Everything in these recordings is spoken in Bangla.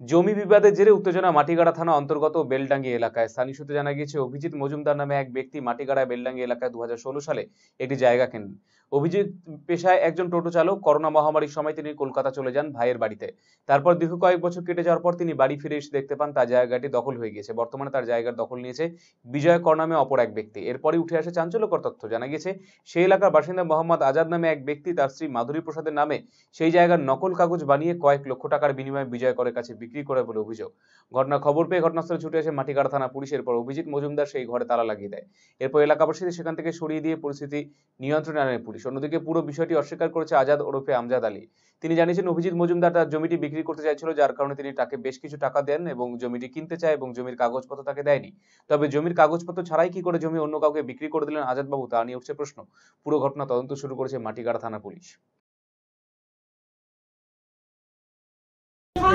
জমি বিবাদের জেরে উত্তেজনা মাটিগাড়া থানা অন্তর্গত বেলডাঙ্গি এলাকায়। স্থানীয় সূত্রে জানা গিয়েছে, অভিজিৎ মজুমদার নামে এক ব্যক্তি মাটিগাড়া বেলডাঙ্গি এলাকায় 2016 সালে একটি জায়গা কেনেন। অভিজিৎ পেশায় একজন টোটো চালক। করোনা মহামারীর সময় তিনি কলকাতা চলে যান ভাইয়ের বাড়িতে। তারপর দীর্ঘ কয়েক বছর কেটে যাওয়ার পর তিনি বাড়ি ফিরে এসে দেখতে পান তার জায়গাটি দখল হয়ে গিয়েছে। বর্তমানে তার জায়গার দখল নিয়েছে বিজয় কর নামে অপর এক ব্যক্তি। এরপরই উঠে আসে চাঞ্চল্যকর তথ্য। জানা গিয়েছে, সেই এলাকার বাসিন্দা মোহাম্মদ আজাদ নামে এক ব্যক্তি তার স্ত্রী মাধুরী প্রসাদের নামে সেই জায়গার নকল কাগজ বানিয়ে কয়েক লক্ষ টাকার বিনিময়ে বিজয় করের কাছে বিক্রি করে বলে অভিযোগ। ঘটনার খবর পেয়ে ঘটনাস্থলে ছুটে আসে মাটিগাড়া থানা পুলিশ। এরপর অভিজিৎ মজুমদার সেই ঘরে তালা লাগিয়ে দেয়। এরপর এলাকাবাসীদের সেখান থেকে সরিয়ে দিয়ে পরিস্থিতি নিয়ন্ত্রণে আনে পুলিশ। অন্যদিকে পুরো বিষয়টি অস্বীকার করেছে আজাদ ওরফে আমজাদ আলী। তিনি জানিয়েছেন, অভিজিৎ মজুমদার তার জমিটি বিক্রি করতে চাইছিল, যার কারণে তিনি তাকে বেশ কিছু টাকা দেন এবং জমিটি কিনতে চায় এবং জমির কাগজপত্র তাকে দেয়নি। তবে জমির কাগজপত্র ছাড়াই কি করে জমি অন্য কাউকে বিক্রি করে দিলেন আজাদ বাবু, তা নিয়ে উঠছে প্রশ্ন। পুরো ঘটনা তদন্ত শুরু করেছে মাটিগাড়া থানা পুলিশ।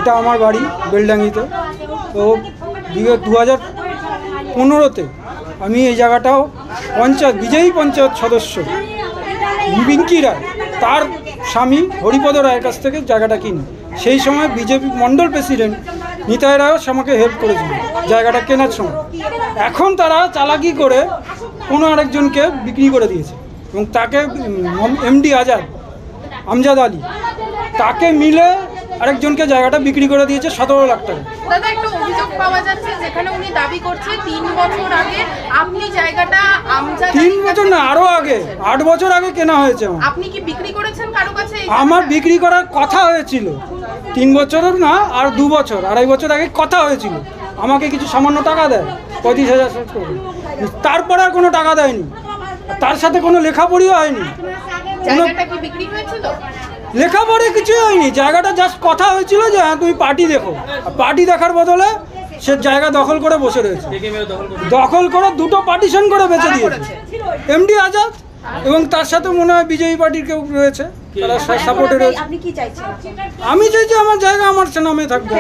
এটা আমার বাড়ি বেলডাঙ্গিতে। তো 2015-তে আমি এই জায়গাটাও বিজয়ী পঞ্চায়েত সদস্য বিঙ্কি রায় তার স্বামী হরিপদ রায়ের কাছ থেকে জায়গাটা কিনি। সেই সময় বিজেপি মণ্ডল প্রেসিডেন্ট নিতাই রায়ও আমাকে হেল্প করেছিল জায়গাটা কেনার সময়। এখন তারা চালাকি করে কোনো আরেকজনকে বিক্রি করে দিয়েছে এবং তাকে এমডি আমজাদ আলী তাকে মিলে আরেকজনকে জায়গাটা বিক্রি করে দিয়েছে 17 লাখ টাকা। দাদা, একটা অভিযোগ পাওয়া যাচ্ছে যেখানে উনি দাবি করছে 3 বছর আগে আপনি জায়গাটা আমজাদ 3 বছর না, আরো আগে 8 বছর আগে কেনা হয়েছে। আপনি কি বিক্রি করেছেন কারো কাছে? আমার বিক্রি করার কথা হয়েছিল 3 বছরের না, আর 2 বছর 2.5 বছর আগে কথা হয়েছিল। আমাকে কিছু সামান্য টাকা দেয় 35,000 করে, তারপর আর কোনো টাকা দেয়নি। তার সাথে কোনো লেখাপড়িও হয়নি। জায়গাটা কি বিক্রি হয়েছিল? লেখাপড়ে কিছুই হয়নি। জায়গাটা জাস্ট কথা হয়েছিল যে হ্যাঁ তুমি পার্টি দেখো। পার্টি দেখার বদলে সে জায়গা দখল করে বসে রয়েছে। দখল করে 2টো পার্টিশন করে বেঁচে দিয়েছে এমডি আজাদ, এবং তার সাথে মনে হয় বিজেপি পার্টির কেউ রয়েছে, তারা সাপোর্টে রয়েছে। আমি চাইছি আমার জায়গা আমার নামে থাকবে।